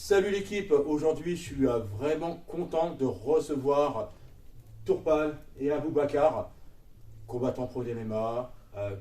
Salut l'équipe, aujourd'hui je suis vraiment content de recevoir Tourpal et Aboubakar, combattants pro d'MMA,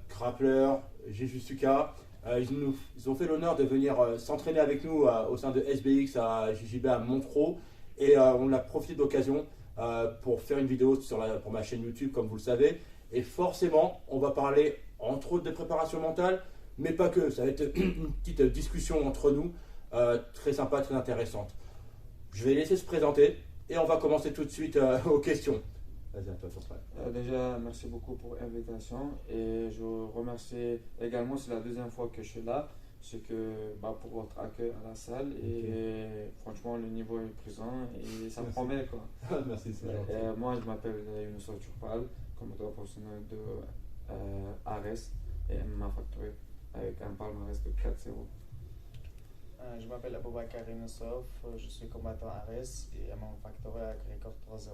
grappleurs, Jiu-Jitsuka. Ils ont fait l'honneur de venir s'entraîner avec nous au sein de SBX à JJB à Montreux et on a profité de l'occasion pour faire une vidéo pour ma chaîne YouTube comme vous le savez. Et forcément on va parler entre autres de préparation mentale, mais pas que, ça va être une petite discussion entre nous. Très sympa, très intéressante. Je vais laisser se présenter et on va commencer tout de suite aux questions. Vas-y, à toi, Tourpal. Déjà, merci beaucoup pour l'invitation et je vous remercie également, c'est la deuxième fois que je suis là, c'est que pour votre accueil à la salle et franchement le niveau est présent et ça Merci. promet quoi. Merci, c'est gentil. Moi je m'appelle Younous Tourpal, combattant professionnel de Ares et MMA Factory avec un palmarès de 4-0. Je m'appelle Aboubakar Inousov, je suis combattant Ares et à mon factory avec record 3-0.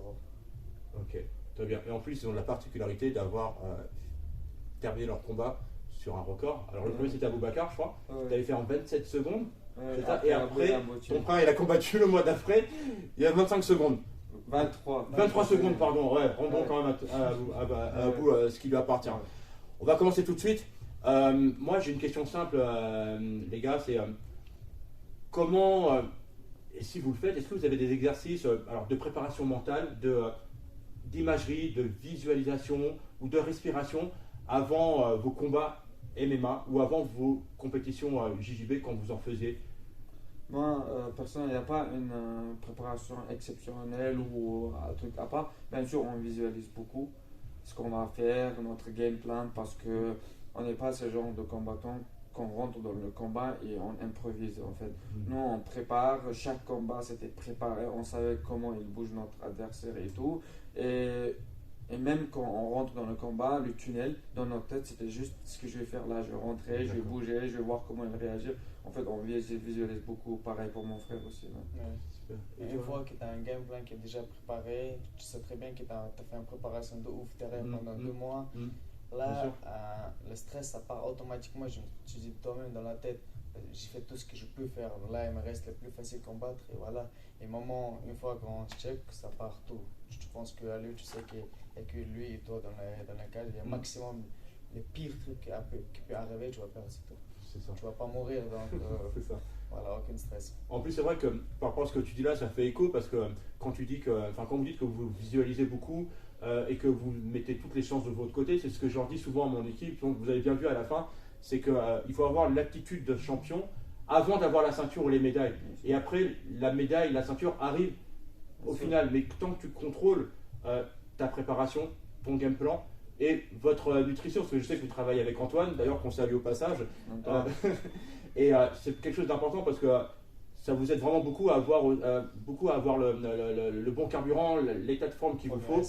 Ok, très bien. Et en plus, ils ont la particularité d'avoir terminé leur combat sur un record. Alors, le premier, c'était Aboubakar, je crois. Tu avais fait en 27 secondes. C'est ça. Et après, ton frère, il a combattu le mois d'après, il y a 25 secondes. 23 secondes, pardon. Ouais, rendons quand même à Abou ce qui lui appartient. On va commencer tout de suite. Moi, j'ai une question simple, les gars, c'est comment, et si vous le faites, est-ce que vous avez des exercices alors, de préparation mentale, d'imagerie, de visualisation ou de respiration avant vos combats MMA ou avant vos compétitions JJB quand vous en faisiez? Moi, personnellement, il n'y a pas une préparation exceptionnelle ou un truc à part. Bien sûr, on visualise beaucoup ce qu'on va faire, notre game plan, parce que on n'est pas ce genre de combattant qu'on rentre dans le combat et on improvise en fait. Nous, on prépare, chaque combat c'était préparé, on savait comment il bouge notre adversaire et tout. Et même quand on rentre dans le combat, le tunnel, dans notre tête, c'était juste ce que je vais faire là. Je vais rentrer, je vais bouger, je vais voir comment il réagit. En fait, on visualise beaucoup. Pareil pour mon frère aussi. Ouais. Super. Et une fois que tu as un game plan qui est déjà préparé, tu sais très bien que tu as fait une préparation de ouf derrière pendant 2 mois. Là, le stress, ça part automatiquement. Je me suis dit toi-même dans la tête, j'ai fait tout ce que je peux faire. Là, il me reste le plus facile combattre. Et voilà. Et maman, une fois qu'on check, ça part tout. Je pense qu'à lui, tu sais qu'il n'y a que lui et toi dans la cage. Il y a maximum les pires trucs qui peut arriver, tu vas perdre, c'est tout. C'est ça. Tu vas pas mourir, donc C'est ça. voilà, aucun stress. En plus, c'est vrai que par rapport à ce que tu dis là, ça fait écho parce que quand tu dis quand vous dites que vous visualisez beaucoup et que vous mettez toutes les chances de votre côté, c'est ce que je leur dis souvent à mon équipe. Donc, vous avez bien vu à la fin, c'est qu'il faut avoir l'attitude de champion avant d'avoir la ceinture ou les médailles. Et après, la médaille, la ceinture arrive au final. Mais tant que tu contrôles ta préparation, ton game plan et votre nutrition, parce que je sais que vous travaillez avec Antoine, d'ailleurs qu'on salue au passage. Et c'est quelque chose d'important parce que ça vous aide vraiment beaucoup à avoir, le bon carburant, l'état de forme qu'il vous faut,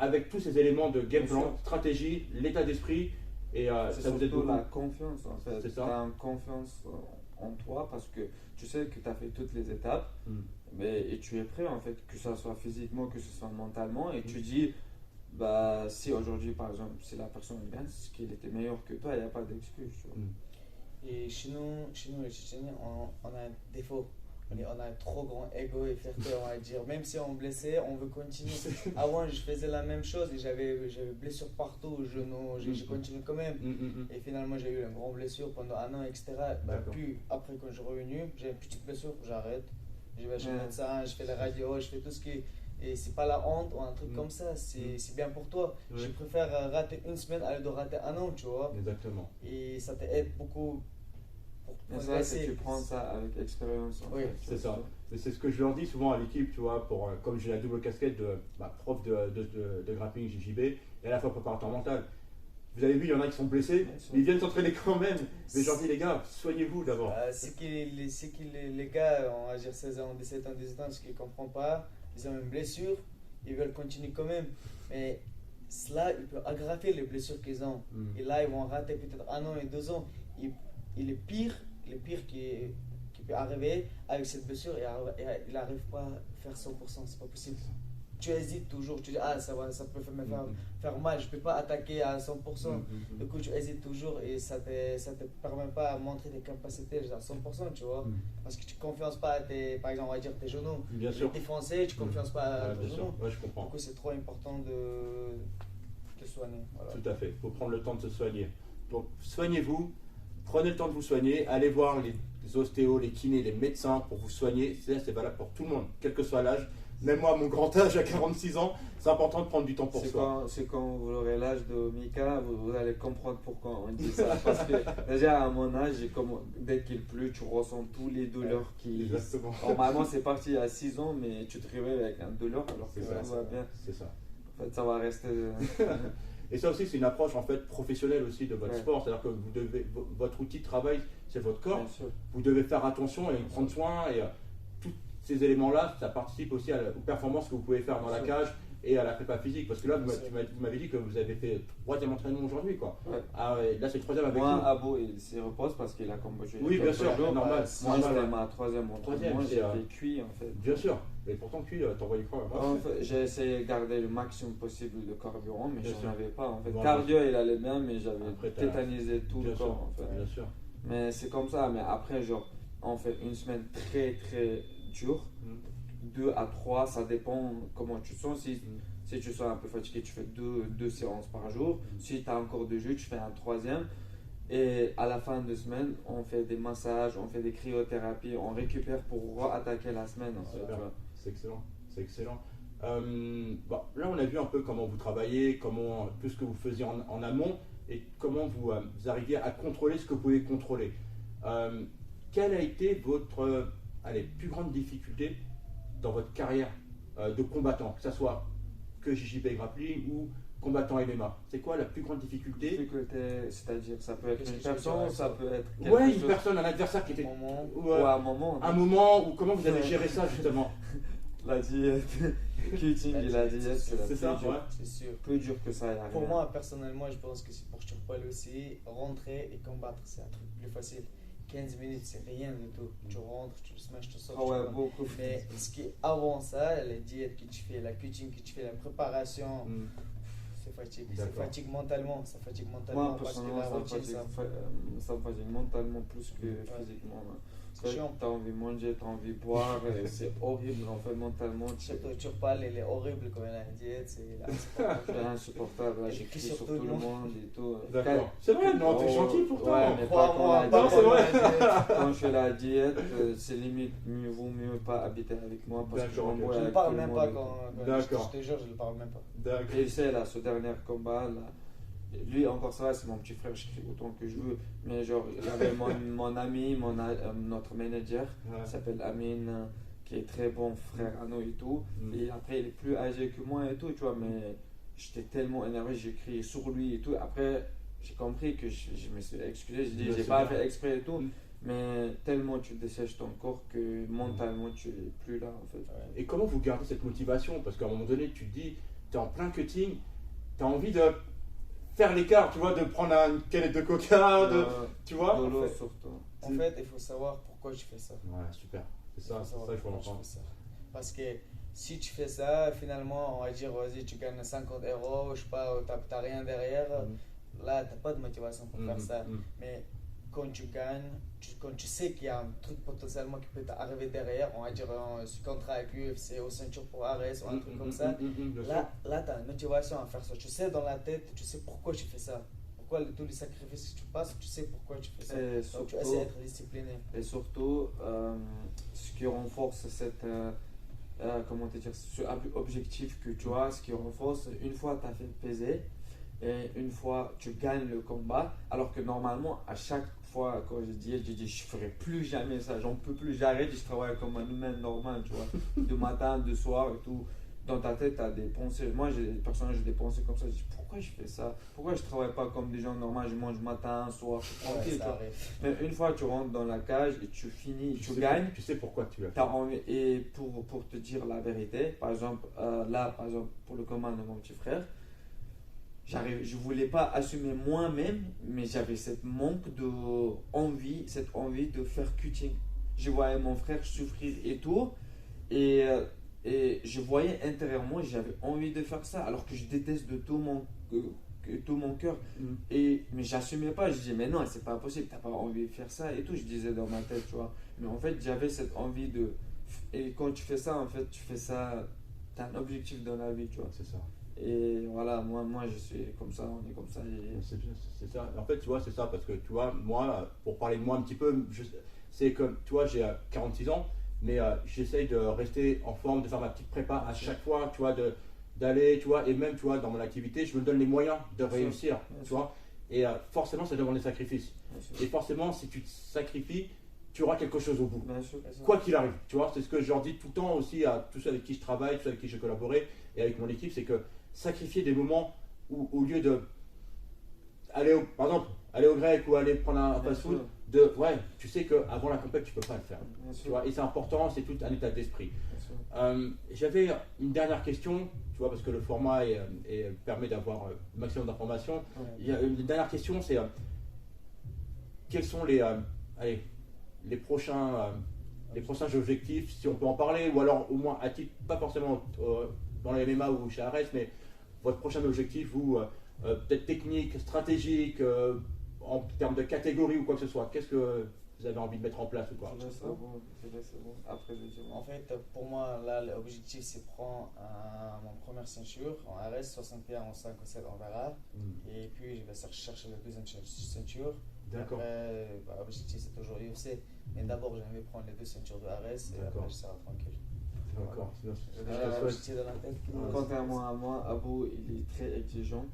avec tous ces éléments de game plan, stratégie, l'état d'esprit. Et ça vous aide beaucoup. La confiance en fait. C'est Tu ça. as une confiance en toi parce que tu sais que tu as fait toutes les étapes et tu es prêt en fait, que ce soit physiquement, que ce soit mentalement. Et tu dis, si aujourd'hui par exemple, si la personne gagne, c'est qu'il était meilleur que toi, il n'y a pas d'excuse. Tu vois. Et chez nous les Tchétchéniens, on a un défaut. On a un trop grand ego et fierté, on va dire. Même si on est blessé, on veut continuer. Avant, je faisais la même chose et j'avais blessure partout au genou. J'ai continué quand même. Et finalement, j'ai eu une grande blessure pendant 1 an, etc. Puis après, quand je suis revenu, j'ai une petite blessure, j'arrête. Je vais chez le médecin, je fais la radio, je fais tout ce qui. Et c'est pas la honte ou un truc comme ça, c'est bien pour toi. Je préfère rater 1 semaine à lieu de rater 1 an, tu vois. Exactement. Et ça t'aide beaucoup pour Mais c'est vrai que tu prends ça avec expérience. Oui, c'est ça. Et c'est ce que je leur dis souvent à l'équipe, tu vois, comme j'ai la double casquette de prof de grappling JJB et à la fois préparateur mental. Vous avez vu, il y en a qui sont blessés, mais ils viennent s'entraîner quand même. Mais je leur dis, les gars, soignez-vous d'abord. C'est que les gars, on va dire 16 ans, 17 ans, 18 ans, ce qu'ils ne comprennent pas, ils ont une blessure, ils veulent continuer quand même. Mais cela, il peut aggraver les blessures qu'ils ont. Et là, ils vont rater peut-être 1 an et 2 ans. Et le pire qui peut arriver avec cette blessure, il n'arrive pas à faire 100%, c'est pas possible. tu hésites toujours, tu dis ah ça peut faire mal, je peux pas attaquer à 100%. Du coup tu hésites toujours et ça te permet pas de montrer tes capacités à 100%, tu vois. Parce que tu ne confiances pas à par exemple on va dire tes genoux. Bien sûr. T'es français, tu ne confiances pas à tes genoux. Ouais, je comprends. Du coup c'est trop important de soigner. Voilà. Tout à fait, il faut prendre le temps de se soigner. Donc soignez-vous, prenez le temps de vous soigner, allez voir les ostéos, les kinés, les médecins pour vous soigner. C'est valable pour tout le monde, quel que soit l'âge. Même moi, à mon grand âge, à 46 ans, c'est important de prendre du temps pour soi. C'est quand vous aurez l'âge de Mika, vous allez comprendre pourquoi on dit ça. Parce que déjà à mon âge, dès qu'il pleut, tu ressens tous les douleurs qui... Exactement. Normalement, c'est parti à 6 ans, mais tu te réveilles avec un douleur alors que ça va bien. C'est ça. En fait, ça va rester... Et ça aussi, c'est une approche en fait professionnelle aussi de votre sport. C'est-à-dire que votre outil de travail, c'est votre corps. Vous devez faire attention et prendre soin. Et tous ces éléments-là, ça participe aussi aux performances que vous pouvez faire dans la cage et à la prépa physique. Parce que là, vous m'avez dit que vous avez fait 3e entraînement aujourd'hui, quoi. Ouais. Ah ouais, là, c'est le 3e avec moi, nous. Abo, il s'y repose parce qu'il a combattu. Oui, bien sûr, normal. Moi, c'était ma 3e entraînement. J'étais cuit, en fait. Bien sûr. Mais pourtant, cuit, t'envoyais quoi? En fait, j'ai essayé de garder le maximum possible de carburant, mais j'en avais pas. En fait, bon, cardio, il allait bien, mais j'avais tétanisé tout le corps. En fait. Bien sûr. Mais c'est comme ça. Mais après, genre, on fait une semaine très très dure. 2 à 3, ça dépend comment tu te sens. Si tu sens un peu fatigué, tu fais 2 séances par jour. Si tu as encore de jus, tu fais un 3e. Et à la fin de semaine, on fait des massages, on fait des cryothérapies, on récupère pour attaquer la semaine. En fait, c'est excellent, c'est excellent. Bon, là, on a vu un peu comment vous travaillez, tout ce que vous faisiez en amont et comment vous arriviez à contrôler ce que vous pouvez contrôler. Quelle a été votre plus grande difficulté dans votre carrière de combattant, que ce soit que JJB Grappling ou combattant MMA? C'est quoi la plus grande difficulté? C'est-à-dire, ça peut être une personne, ça peut être une personne, un adversaire qui était... un moment, ou comment vous avez géré ça justement? La diète, cutting et la diète, c'est ça, c'est sûr. Plus dur que ça. Pour moi, personnellement, je pense que c'est pour Turpal aussi, rentrer et combattre, c'est un truc plus facile. 15 minutes, c'est rien du tout. Tu rentres, tu smash, tu sors. Beaucoup. Mais ce qui est avant ça, les diètes que tu fais, la cutting que tu fais, la préparation, c'est fatigue. C'est fatigue mentalement. Ça fatigue mentalement. Moi, personnellement, ça me fatigue mentalement plus que physiquement. C'est chiant. T'as envie de manger, t'as envie de boire, c'est horrible en fait mentalement. Surtout Turpal, il est horrible quand il a une diète, c'est insupportable. Là, j'écris sur tout le monde et tout. D'accord. C'est vrai, non, t'es gentil pourtant. Ouais, mais quand je fais la diète, c'est limite, vaut mieux pas habiter avec moi parce que je ne parle même pas quand je te jure, je ne parle même pas. D'accord. Et c'est là, ce dernier combat là. Lui encore ça va, c'est mon petit frère, je crie autant que je veux, mais genre j'avais mon ami, notre manager, s'appelle Amine, qui est très bon frère à nous et tout, et après il est plus âgé que moi et tout, tu vois, mais j'étais tellement énervé, j'ai crié sur lui et tout, après j'ai compris que je me suis excusé, j'ai dit j'ai pas fait exprès et tout, mais tellement tu dessèches ton corps que mentalement tu es plus là en fait. Et comment vous gardez cette motivation? Parce qu'à un moment donné tu te dis, tu es en plein cutting, tu as envie de faire l'écart, tu vois, de prendre une canette de coca, tu vois. En fait, il faut savoir pourquoi je fais ça. Ouais, super. C'est ça, il faut l'entendre. Parce que si tu fais ça, finalement, on va dire, vas-y, tu gagnes 50 €, je sais pas, t'as rien derrière. Là, t'as pas de motivation pour faire ça. Mais quand tu gagnes, quand tu sais qu'il y a un truc potentiellement qui peut t'arriver derrière, on va dire ce contrat avec l'UFC aux ceintures pour Ares ou un truc comme ça, là tu as une motivation à faire ça. Tu sais dans la tête, tu sais pourquoi tu fais ça. Pourquoi tous les sacrifices que tu passes, tu sais pourquoi tu fais ça. Donc tu essaies d'être discipliné. Et surtout, ce qui renforce cette... comment te dire, ce objectif que tu as, ce qui renforce, une fois tu as fait peser, et une fois tu gagnes le combat, alors que normalement à chaque fois quand je dis je ferai plus jamais ça, j'en peux plus, j'arrête, je travaille comme un humain normal, tu vois, de matin, de soir et tout. Dans ta tête tu as des pensées, moi personnellement j'ai des pensées comme ça, je dis pourquoi je fais ça, pourquoi je travaille pas comme des gens normaux, je mange matin, soir, tranquille, mais une fois tu rentres dans la cage et tu finis, tu gagnes, tu sais pourquoi tu as fait. Envie, et pour te dire la vérité, par exemple pour le combat de mon petit frère, je voulais pas assumer moi-même, mais j'avais cette envie de faire cutting. Je voyais mon frère souffrir et tout, et Et je voyais intérieurement, j'avais envie de faire ça, alors que je déteste de tout mon cœur. Mais j'assumais pas, je disais, mais non, c'est pas possible, t'as pas envie de faire ça et tout, je disais dans ma tête, tu vois. Mais en fait, j'avais cette envie de. Et quand tu fais ça, en fait, tu fais ça, t'as un objectif dans la vie, tu vois. C'est ça. Et voilà, moi je suis comme ça, on est comme ça. C'est ça. En fait, tu vois, c'est ça, parce que tu vois, moi, pour parler de moi un petit peu, c'est comme, tu vois, j'ai 46 ans, mais j'essaye de rester en forme, de faire ma petite prépa à chaque fois, tu vois, d'aller, tu vois, et même, tu vois, dans mon activité, je me donne les moyens de réussir, tu vois. Et forcément, ça demande des sacrifices. Et forcément, si tu te sacrifies, tu auras quelque chose au bout. Quoi qu'il arrive, tu vois, c'est ce que je leur dis tout le temps aussi à tous ceux avec qui je travaille, tous ceux avec qui j'ai collaboré et avec mon équipe, c'est que sacrifier des moments où, au lieu de par exemple, aller au grec ou aller prendre un fast-food, tu sais qu'avant la compète, tu peux pas le faire. Tu vois, et c'est important, c'est tout un état d'esprit. J'avais une dernière question, tu vois, parce que le format permet d'avoir le maximum d'informations. Il y a une dernière question, c'est quels sont les prochains objectifs, si on peut en parler, ou alors au moins à titre, pas forcément dans les MMA ou chez Ares, mais votre prochain objectif, vous, peut-être technique, stratégique, en termes de catégorie ou quoi que ce soit, qu'est-ce que vous avez envie de mettre en place ou quoi? C'est bon. Après, je dis. En fait, pour moi, là, l'objectif, c'est prendre mon première ceinture en RS, 61 en 5 ou 7, on verra. Et puis, je vais chercher la deuxième ceinture. D'accord. Après, l'objectif, c'est toujours UFC. Mais d'abord, j'aimerais prendre les deux ceintures de RS et après, je serai tranquille. D'accord. Contrairement à moi, Abou, il est très exigeant.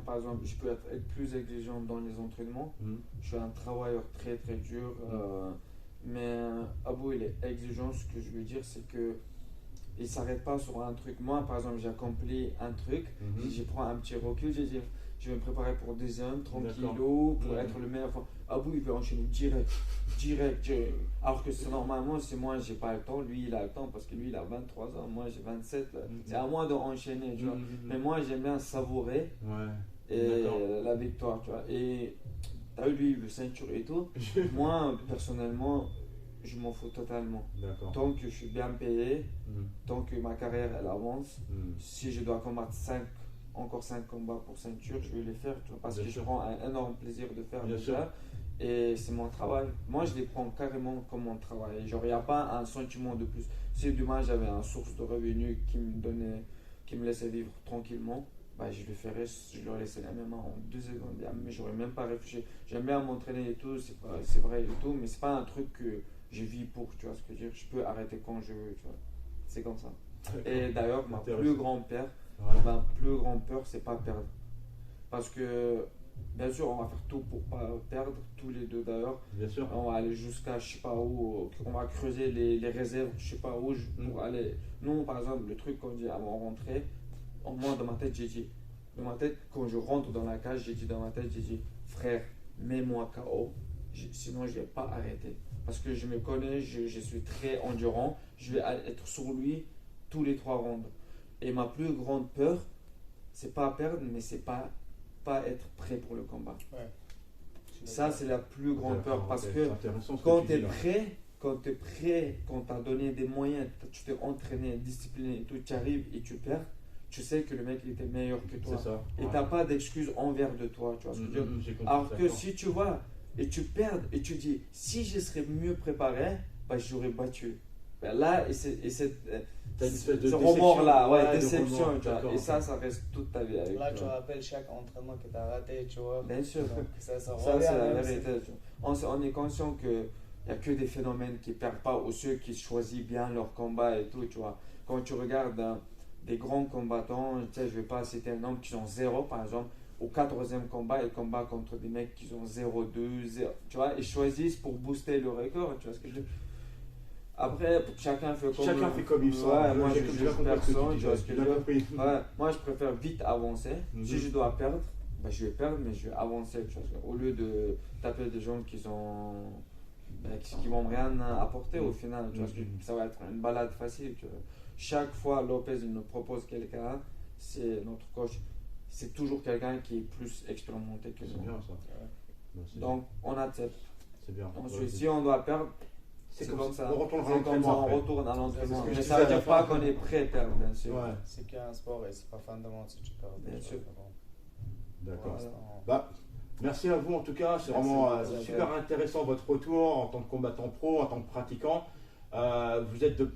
Par exemple, je peux être plus exigeant dans les entraînements. Je suis un travailleur très très dur. Mais Abou, il est exigeant. Ce que je veux dire, c'est que il ne s'arrête pas sur un truc. Moi, par exemple, j'ai accompli un truc. Si je prends un petit recul, je vais me préparer pour 2 ans, 30 kilos, pour être le meilleur. Enfin, Abou, il veut enchaîner direct. Alors que normalement, c'est moi, j'ai pas le temps. Lui, il a le temps parce que lui, il a 23 ans. Moi, j'ai 27. C'est à moi d'enchaîner, tu vois. Mais moi, j'aime bien savourer la victoire, tu vois. Et t'as eu lui, le ceinture et tout. Moi, personnellement, je m'en fous totalement. Tant que je suis bien payé, tant que ma carrière, elle avance, si je dois combattre encore 5 combats pour ceinture, je vais les faire, tu vois, parce que je prends un énorme plaisir de faire ça. Et c'est mon travail. Moi, je les prends carrément comme mon travail. Genre, il n'y a pas un sentiment de plus. Si demain j'avais une source de revenus qui me laissait vivre tranquillement, je le ferais, je leur laisserais la même en 2 secondes. Mais j'aurais même pas réfléchi. J'aime bien m'entraîner et tout, c'est vrai et tout, mais c'est pas un truc que je vis pour, tu vois ce que je veux dire. Je peux arrêter quand je veux, tu vois. C'est comme ça. Et d'ailleurs, ma plus grande peur, c'est pas perdre. Parce que bien sûr, on va faire tout pour pas perdre, tous les deux d'ailleurs. Bien sûr. On va aller jusqu'à je sais pas où, on va creuser les réserves, je sais pas où, pour aller. Nous, par exemple, le truc qu'on dit avant de rentrer, moi dans ma tête, j'ai dit, quand je rentre dans la cage, j'ai dit, frère, mets-moi KO, sinon je vais pas arrêter. Parce que je me connais, je suis très endurant, je vais être sur lui tous les 3 rounds. Et ma plus grande peur, c'est pas perdre, mais c'est pas être prêt pour le combat. Ça, c'est la plus grande peur parce que quand tu es prêt, quand tu as donné des moyens, tu t'es entraîné, discipliné, et tout, tu arrives et tu perds, tu sais que le mec il était meilleur que toi. Et tu n'as pas d'excuse envers de toi. Tu vois ce que je veux dire. Alors que si tu vois et tu perds et tu dis si je serais mieux préparé, j'aurais battu. Là, et ce remords-là, déception, tu vois. Et ça reste toute ta vie avec toi. Là, tu rappelles chaque entraînement que tu as raté, tu vois. Bien sûr. Donc, ça c'est la vérité. On est conscient qu'il n'y a que des phénomènes qui ne perdent pas ou ceux qui choisissent bien leur combat et tout, tu vois. Quand tu regardes des grands combattants, tu sais, je ne vais pas citer un homme qui ont 0, par exemple, au 14e combat, ils combattent contre des mecs qui ont 0-2, 0, tu vois, ils choisissent pour booster le record, tu vois ce que je veux dire. Après, chacun fait comme il sent. Moi, je juge personne, tu vois ce que je veux dire. Moi, je préfère vite avancer. Si je dois perdre, je vais perdre, mais je vais avancer, tu vois. Au lieu de taper des gens qui vont rien apporter au final, tu vois, ça va être une balade facile, tu vois. Chaque fois Lopez nous propose quelqu'un, c'est notre coach, c'est toujours quelqu'un qui est plus expérimenté que nous. C'est bien ça. Donc on accepte. C'est bien. Ensuite, si on doit perdre, C'est comme ça. On retourne à C'est comme ça, l'entraînement. on après. retourne à l'entraînement. C'est ce que je Mais disais ça veut à la dire fin. pas qu'on est prêt à perdre, bien sûr. Ouais, C'est qu'un sport et c'est pas fondamental si tu perds. Bien sûr. d'accord. Voilà. Bah, merci à vous en tout cas, c'est Merci vraiment beaucoup, super intéressant votre retour en tant que combattant pro, en tant que pratiquant. Vous êtes de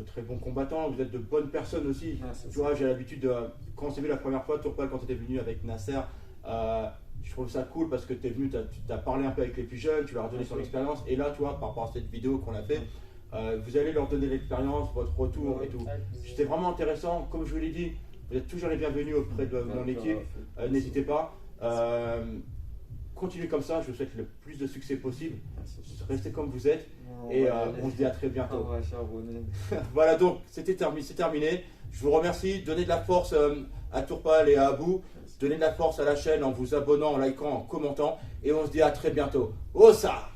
très bons combattants, vous êtes de bonnes personnes aussi. Merci. Tu vois, j'ai l'habitude de. Quand on s'est vu la première fois, Tourpal, quand tu étais venu avec Nasser, je trouve ça cool parce que tu es venu, tu as parlé un peu avec les plus jeunes, tu leur as donné ton expérience. Et là, tu vois, par rapport à cette vidéo qu'on a fait, vous allez leur donner l'expérience, votre retour et tout. C'était vraiment intéressant. Comme je vous l'ai dit, vous êtes toujours les bienvenus auprès de mon équipe. N'hésitez pas. Continuez comme ça, je vous souhaite le plus de succès possible. Restez comme vous êtes. Et on se dit à très bientôt. On va charbonner. Voilà, donc c'est terminé. Je vous remercie. Donnez de la force à Tourpal et à Abou. Donnez de la force à la chaîne en vous abonnant, en likant, en commentant. Et on se dit à très bientôt. Ossa!